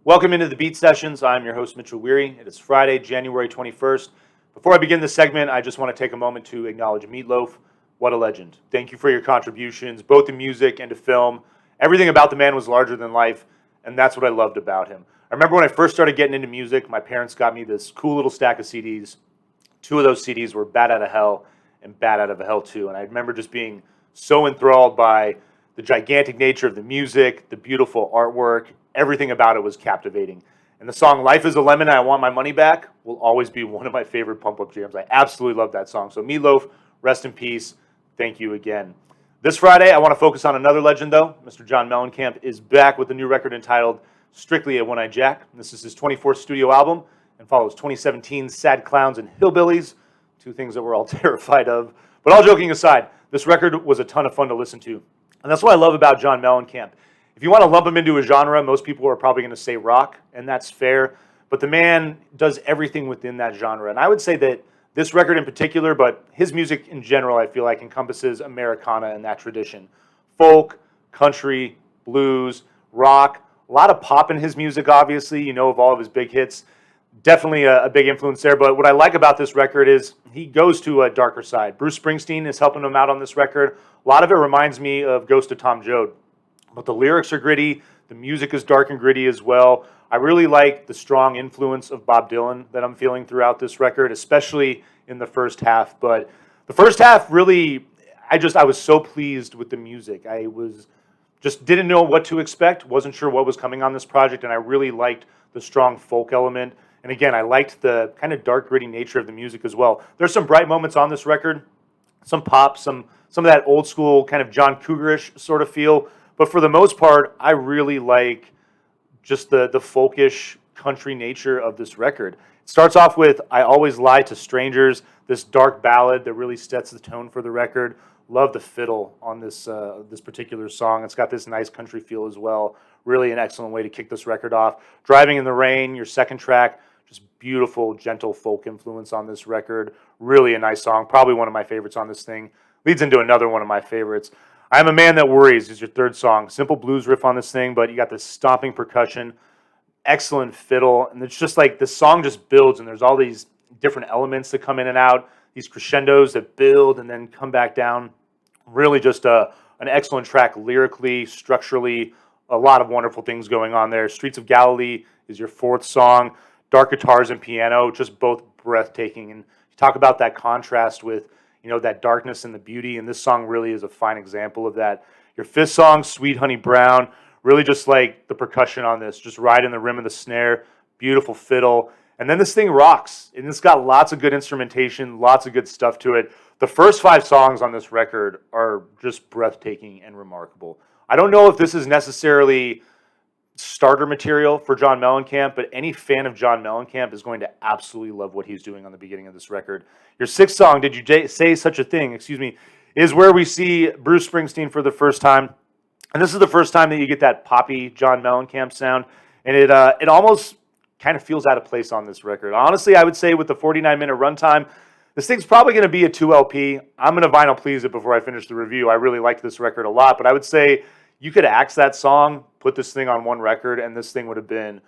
Welcome into the Beat Sessions. I'm your host, Mitchell Weary. It is Friday, January 21st. Before I begin this segment, I just want to take a moment to acknowledge Loaf. What a legend. Thank you for your contributions, both to music and to film. Everything about the man was larger than life, and that's what I loved about him. I remember when I first started getting into music, my parents got me this cool little stack of CDs. Two of those CDs were Bat Out of Hell and Bat Out of Hell 2, and I remember just being so enthralled by the gigantic nature of the music, the beautiful artwork. Everything about it was captivating. And the song Life is a Lemon and I Want My Money Back will always be one of my favorite pump-up jams. I absolutely love that song. So Loaf, rest in peace. Thank you again. This Friday, I want to focus on another legend, though. Mr. John Mellencamp is back with a new record entitled Strictly a One-Eyed Jack. This is his 24th studio album and follows 2017's Sad Clowns and Hillbillies, two things that we're all terrified of. But all joking aside, this record was a ton of fun to listen to. And that's what I love about John Mellencamp. If you want to lump him into a genre, most people are probably going to say rock, and that's fair. But the man does everything within that genre. And I would say that this record in particular, but his music in general, I feel like encompasses Americana in that tradition. Folk, country, blues, rock, a lot of pop in his music, obviously, you know, of all of his big hits. Definitely a big influence there. But what I like about this record is he goes to a darker side. Bruce Springsteen is helping him out on this record. A lot of it reminds me of Ghost of Tom Joad. But the lyrics are gritty. The music is dark and gritty as well. I really like the strong influence of Bob Dylan that I'm feeling throughout this record, especially in the first half. But the first half really, I was so pleased with the music. I was just didn't know what to expect, wasn't sure what was coming on this project, and I really liked the strong folk element. And again, I liked the kind of dark, gritty nature of the music as well. There's some bright moments on this record, some pop, some of that old school kind of John Cougarish sort of feel. But for the most part, I really like just the folkish country nature of this record. It starts off with I Always Lie to Strangers, this dark ballad that really sets the tone for the record. Love the fiddle on this particular song. It's got this nice country feel as well. Really an excellent way to kick this record off. Driving in the Rain, your second track, just beautiful, gentle folk influence on this record. Really a nice song. Probably one of my favorites on this thing. Leads into another one of my favorites. I'm a Man That Worries is your third song. Simple blues riff on this thing, but you got this stomping percussion, excellent fiddle, and it's just like the song just builds, and there's all these different elements that come in and out, these crescendos that build and then come back down. Really just an excellent track lyrically, structurally, a lot of wonderful things going on there. Streets of Galilee is your fourth song. Dark guitars and piano, just both breathtaking. And you talk about that contrast with that darkness and the beauty, and this song really is a fine example of that. Your fifth song, Sweet Honey Brown, really just like the percussion on this, just right in the rim of the snare, beautiful fiddle, and then this thing rocks, and it's got lots of good instrumentation, lots of good stuff to it. The first 5 songs on this record are just breathtaking and remarkable. I don't know if this is necessarily starter material for John Mellencamp, but any fan of John Mellencamp is going to absolutely love what he's doing on the beginning of this record. Your sixth song, Did You Say Such a Thing, is where we see Bruce Springsteen for the first time. And this is the first time that you get that poppy John Mellencamp sound. And it almost kind of feels out of place on this record. Honestly, I would say with the 49-minute runtime, this thing's probably going to be a 2 LP. I'm going to vinyl please it before I finish the review. I really liked this record a lot, but I would say you could axe that song, put this thing on one record, and this thing would have been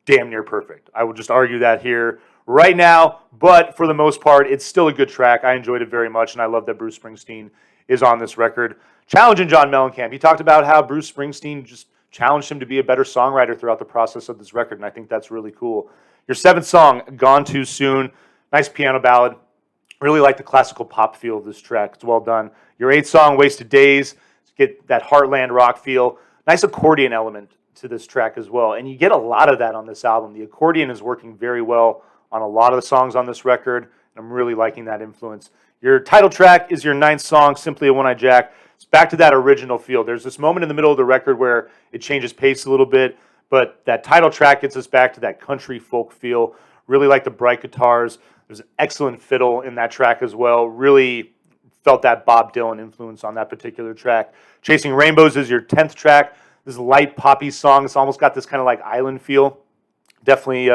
damn near perfect. I would just argue that here right now, but for the most part, it's still a good track. I enjoyed it very much, and I love that Bruce Springsteen is on this record. Challenging John Mellencamp. He talked about how Bruce Springsteen just challenged him to be a better songwriter throughout the process of this record, and I think that's really cool. Your seventh song, Gone Too Soon. Nice piano ballad. Really like the classical pop feel of this track. It's well done. Your eighth song, Wasted Days. Get that Heartland rock feel. Nice accordion element to this track as well. And you get a lot of that on this album. The accordion is working very well on a lot of the songs on this record. And I'm really liking that influence. Your title track is your ninth song, Simply a One-Eyed Jack. It's back to that original feel. There's this moment in the middle of the record where it changes pace a little bit, but that title track gets us back to that country folk feel. Really like the bright guitars. There's an excellent fiddle in that track as well. Really felt that Bob Dylan influence on that particular track. Chasing Rainbows is your 10th track. This light poppy song. It's almost got this kind of like island feel. Definitely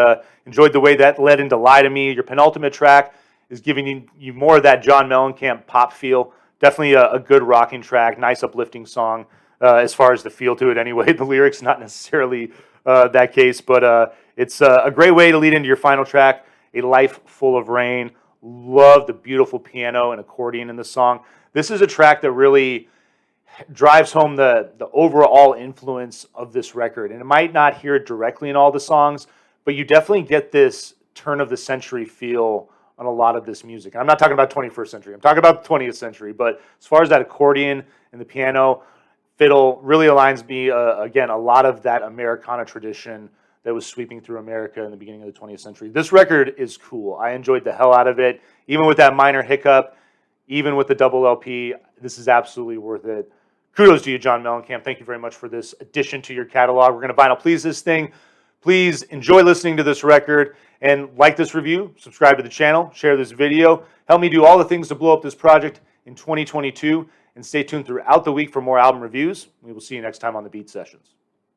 enjoyed the way that led into Lie to Me. Your penultimate track is giving you more of that John Mellencamp pop feel. Definitely a good rocking track. Nice uplifting song as far as the feel to it anyway. The lyrics not necessarily that case. But it's a great way to lead into your final track, A Life Full of Rain. Love the beautiful piano and accordion in the song. This is a track that really drives home the overall influence of this record. And it might not hear it directly in all the songs, but you definitely get this turn of the century feel on a lot of this music. And I'm not talking about 21st century. I'm talking about the 20th century. But as far as that accordion and the piano, fiddle really aligns me, again, a lot of that Americana tradition that was sweeping through America in the beginning of the 20th century. This record is cool. I enjoyed the hell out of it. Even with that minor hiccup, even with the double LP, this is absolutely worth it. Kudos to you, John Mellencamp. Thank you very much for this addition to your catalog. We're going to vinyl please this thing. Please enjoy listening to this record and like this review, subscribe to the channel, share this video. Help me do all the things to blow up this project in 2022, and stay tuned throughout the week for more album reviews. We will see you next time on the Beat Sessions.